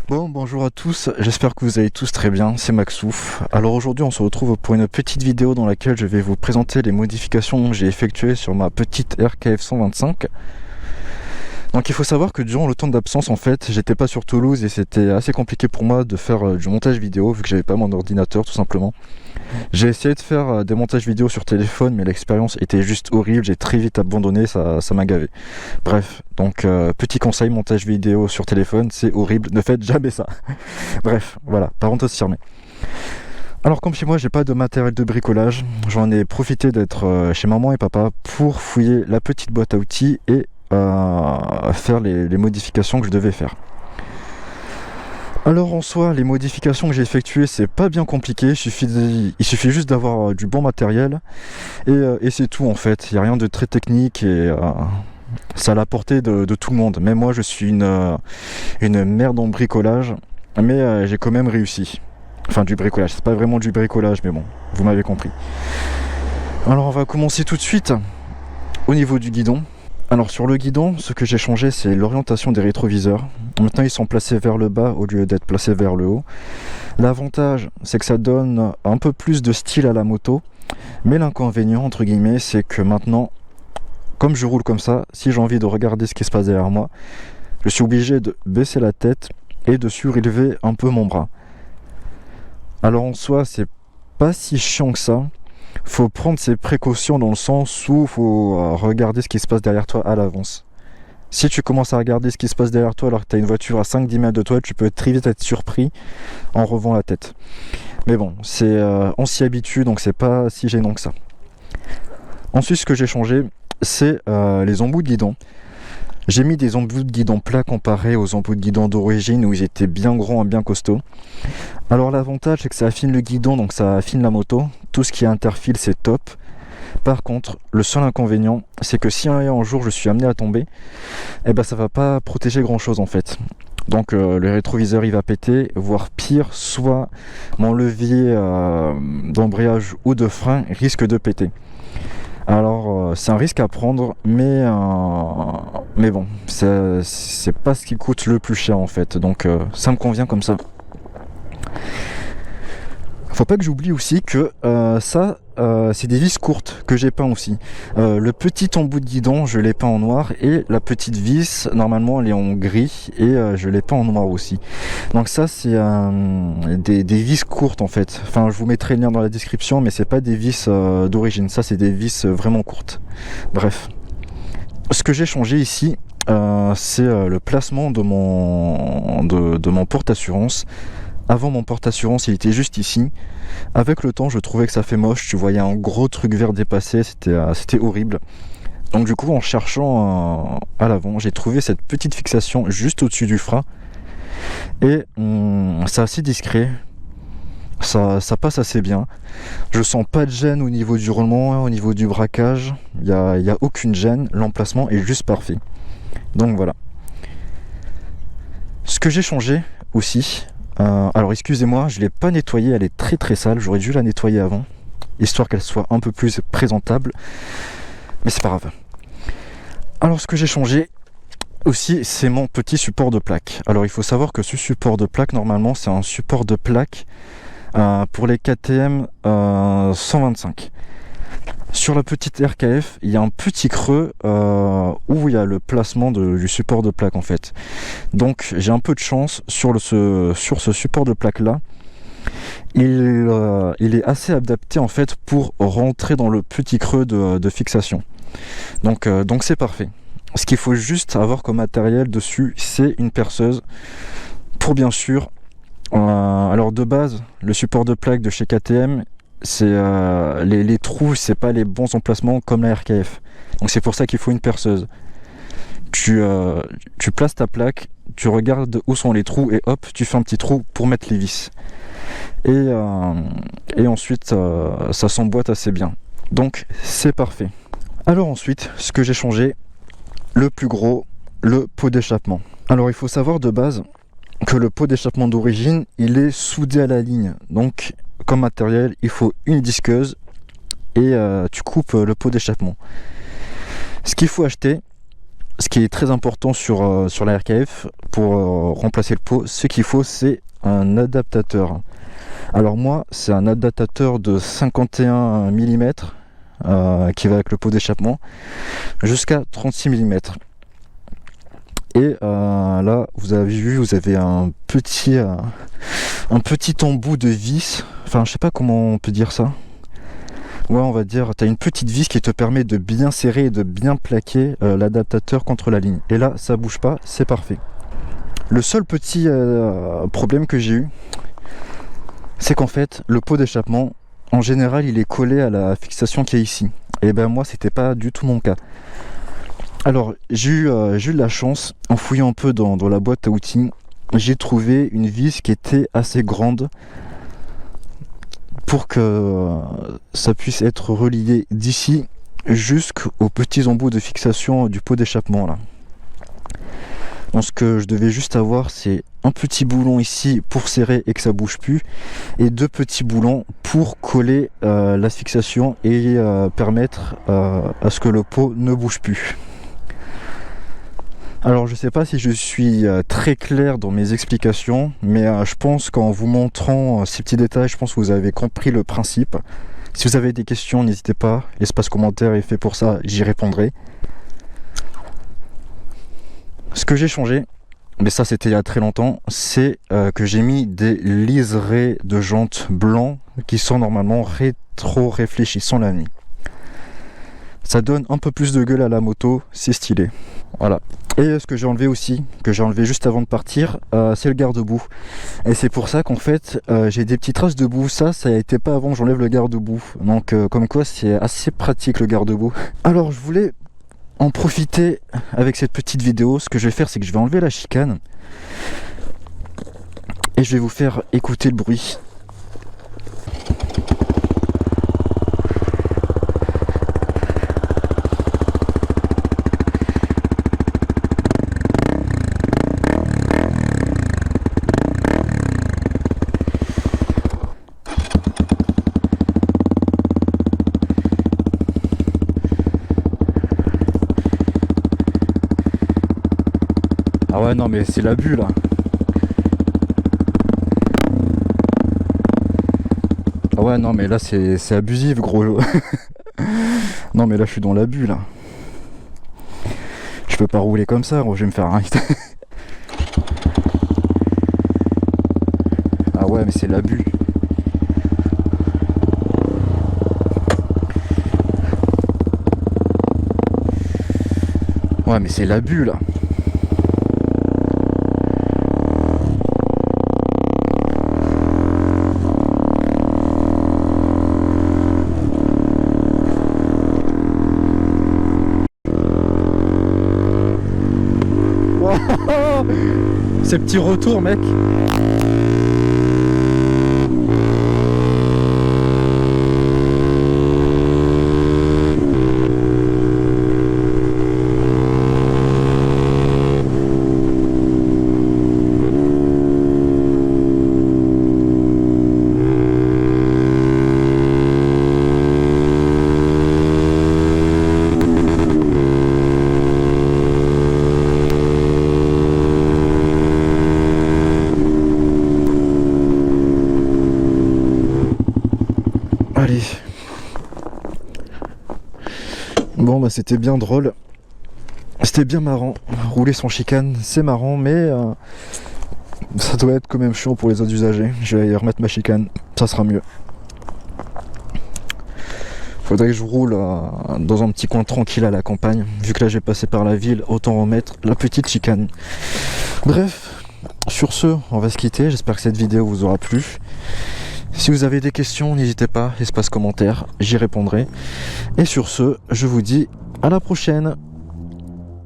Bonjour à tous, j'espère que vous allez tous très bien, c'est Maxouf. Alors aujourd'hui on se retrouve pour une petite vidéo dans laquelle je vais vous présenter les modifications que j'ai effectuées sur ma petite RKF 125. Donc il faut savoir que durant le temps d'absence en fait, j'étais pas sur Toulouse et c'était assez compliqué pour moi de faire du montage vidéo vu que j'avais pas mon ordinateur tout simplement. J'ai essayé de faire des montages vidéo sur téléphone mais l'expérience était juste horrible, j'ai très vite abandonné, ça m'a gavé. Bref, donc petit conseil, montage vidéo sur téléphone, c'est horrible, ne faites jamais ça. Bref, voilà, parenthèse fermée. Alors comme chez moi j'ai pas de matériel de bricolage, j'en ai profité d'être chez maman et papa pour fouiller la petite boîte à outils et faire les modifications que je devais faire. Alors en soi, les modifications que j'ai effectuées, c'est pas bien compliqué, il suffit juste d'avoir du bon matériel et c'est tout en fait, il n'y a rien de très technique et c'est à la portée de tout le monde. Même moi je suis une merde en bricolage, mais j'ai quand même réussi. Enfin du bricolage, c'est pas vraiment du bricolage mais bon, vous m'avez compris. Alors on va commencer tout de suite au niveau du guidon. Alors sur le guidon, ce que j'ai changé c'est l'orientation des rétroviseurs. Maintenant ils sont placés vers le bas au lieu d'être placés vers le haut. L'avantage c'est que ça donne un peu plus de style à la moto. Mais l'inconvénient entre guillemets c'est que maintenant, comme je roule comme ça, si j'ai envie de regarder ce qui se passe derrière moi, je suis obligé de baisser la tête et de surélever un peu mon bras. Alors en soi c'est pas si chiant que ça. Faut prendre ses précautions dans le sens où faut regarder ce qui se passe derrière toi à l'avance. Si tu commences à regarder ce qui se passe derrière toi alors que tu as une voiture à 5-10 mètres de toi, tu peux très vite être surpris en relevant la tête. Mais bon, on s'y habitue donc c'est pas si gênant que ça. Ensuite ce que j'ai changé c'est les embouts de guidon. J'ai mis des embouts de guidon plats comparés aux embouts de guidon d'origine où ils étaient bien grands et bien costauds. Alors l'avantage c'est que ça affine le guidon, donc ça affine la moto. Tout ce qui est interfile c'est top. Par contre, le seul inconvénient c'est que si un jour je suis amené à tomber, eh ben ça va pas protéger grand chose en fait. Donc le rétroviseur il va péter, voire pire, soit mon levier d'embrayage ou de frein risque de péter. Alors c'est un risque à prendre, mais bon, c'est pas ce qui coûte le plus cher en fait, donc ça me convient comme ça. Faut pas que j'oublie aussi que c'est des vis courtes que j'ai peint aussi. Le petit embout de guidon je l'ai peint en noir et la petite vis normalement elle est en gris et je l'ai peint en noir aussi. Donc ça c'est des vis courtes en fait. Enfin je vous mettrai le lien dans la description mais c'est pas des vis d'origine, ça c'est des vis vraiment courtes. Bref. Ce que j'ai changé ici c'est le placement de mon porte-assurance. Avant mon porte-assurance il était juste ici. Avec le temps je trouvais que ça fait moche, tu voyais un gros truc vert dépassé, c'était horrible. Donc du coup en cherchant à l'avant j'ai trouvé cette petite fixation juste au-dessus du frein. Et c'est assez discret, ça passe assez bien. Je sens pas de gêne au niveau du roulement, au niveau du braquage, il y a aucune gêne, l'emplacement est juste parfait. Donc voilà. Ce que j'ai changé aussi, alors excusez-moi, je ne l'ai pas nettoyée, elle est très très sale, j'aurais dû la nettoyer avant, histoire qu'elle soit un peu plus présentable, mais c'est pas grave. Alors ce que j'ai changé aussi, c'est mon petit support de plaque. Alors il faut savoir que ce support de plaque, normalement c'est un support de plaque pour les KTM 125. Sur la petite RKF, il y a un petit creux où il y a le placement du support de plaque en fait. Donc j'ai un peu de chance sur ce support de plaque là. Il est assez adapté en fait pour rentrer dans le petit creux de fixation. Donc c'est parfait. Ce qu'il faut juste avoir comme matériel dessus, c'est une perceuse pour bien sûr. Alors de base, le support de plaque de chez KTM, c'est les trous, c'est pas les bons emplacements comme la RKF. Donc c'est pour ça qu'il faut une perceuse. Tu places ta plaque, tu regardes où sont les trous et hop, tu fais un petit trou pour mettre les vis. Et ensuite, ça s'emboîte assez bien. Donc c'est parfait. Alors ensuite, ce que j'ai changé, le plus gros, le pot d'échappement. Alors il faut savoir de base que le pot d'échappement d'origine, il est soudé à la ligne. Donc comme matériel, il faut une disqueuse et tu coupes le pot d'échappement. Ce qu'il faut acheter, ce qui est très important sur la RKF, pour remplacer le pot, ce qu'il faut, c'est un adaptateur. Alors moi, c'est un adaptateur de 51 mm qui va avec le pot d'échappement jusqu'à 36 mm. Et là, vous avez vu, vous avez un petit embout de vis. Enfin, je sais pas comment on peut dire ça. Ouais, on va dire, tu as une petite vis qui te permet de bien serrer et de bien plaquer l'adaptateur contre la ligne. Et là, ça bouge pas, c'est parfait. Le seul petit problème que j'ai eu, c'est qu'en fait, le pot d'échappement, en général, il est collé à la fixation qui est ici. Et ben moi, c'était pas du tout mon cas. Alors, j'ai eu de la chance, en fouillant un peu dans la boîte à outils, j'ai trouvé une vis qui était assez grande pour que ça puisse être relié d'ici jusqu'aux petits embouts de fixation du pot d'échappement là. Donc ce que je devais juste avoir, c'est un petit boulon ici pour serrer et que ça bouge plus, et 2 petits boulons pour coller la fixation et permettre à ce que le pot ne bouge plus. Alors je sais pas si je suis très clair dans mes explications, mais je pense qu'en vous montrant ces petits détails, je pense que vous avez compris le principe. Si vous avez des questions, n'hésitez pas, l'espace commentaire est fait pour ça, j'y répondrai. Ce que j'ai changé, mais ça c'était il y a très longtemps, c'est que j'ai mis des liserés de jantes blancs qui sont normalement rétro-réfléchissants la nuit. Ça donne un peu plus de gueule à la moto, c'est stylé. Voilà. Et ce que j'ai enlevé aussi, que j'ai enlevé juste avant de partir, c'est le garde-boue. Et c'est pour ça qu'en fait, j'ai des petites traces de boue. Ça a été pas avant que j'enlève le garde-boue. Donc comme quoi, c'est assez pratique le garde-boue. Alors je voulais en profiter avec cette petite vidéo. Ce que je vais faire, c'est que je vais enlever la chicane. Et je vais vous faire écouter le bruit. Ah ouais, non mais c'est l'abus là. Ah ouais, non mais là c'est abusif gros. Non mais là je suis dans l'abus là. Je peux pas rouler comme ça, gros, je vais me faire arrêter. Ah ouais mais c'est l'abus. Ouais mais c'est l'abus là. Ces petits retours mec. Allez. Bon bah c'était bien drôle. C'était bien marrant. Rouler sans chicane, c'est marrant, mais ça doit être quand même chiant pour les autres usagers. Je vais remettre ma chicane, ça sera mieux. Faudrait que je roule dans un petit coin tranquille à la campagne. Vu que là j'ai passé par la ville, autant remettre la petite chicane. Bref, sur ce, on va se quitter. J'espère que cette vidéo vous aura plu. Si vous avez des questions, n'hésitez pas, espace commentaire, j'y répondrai. Et sur ce, je vous dis à la prochaine.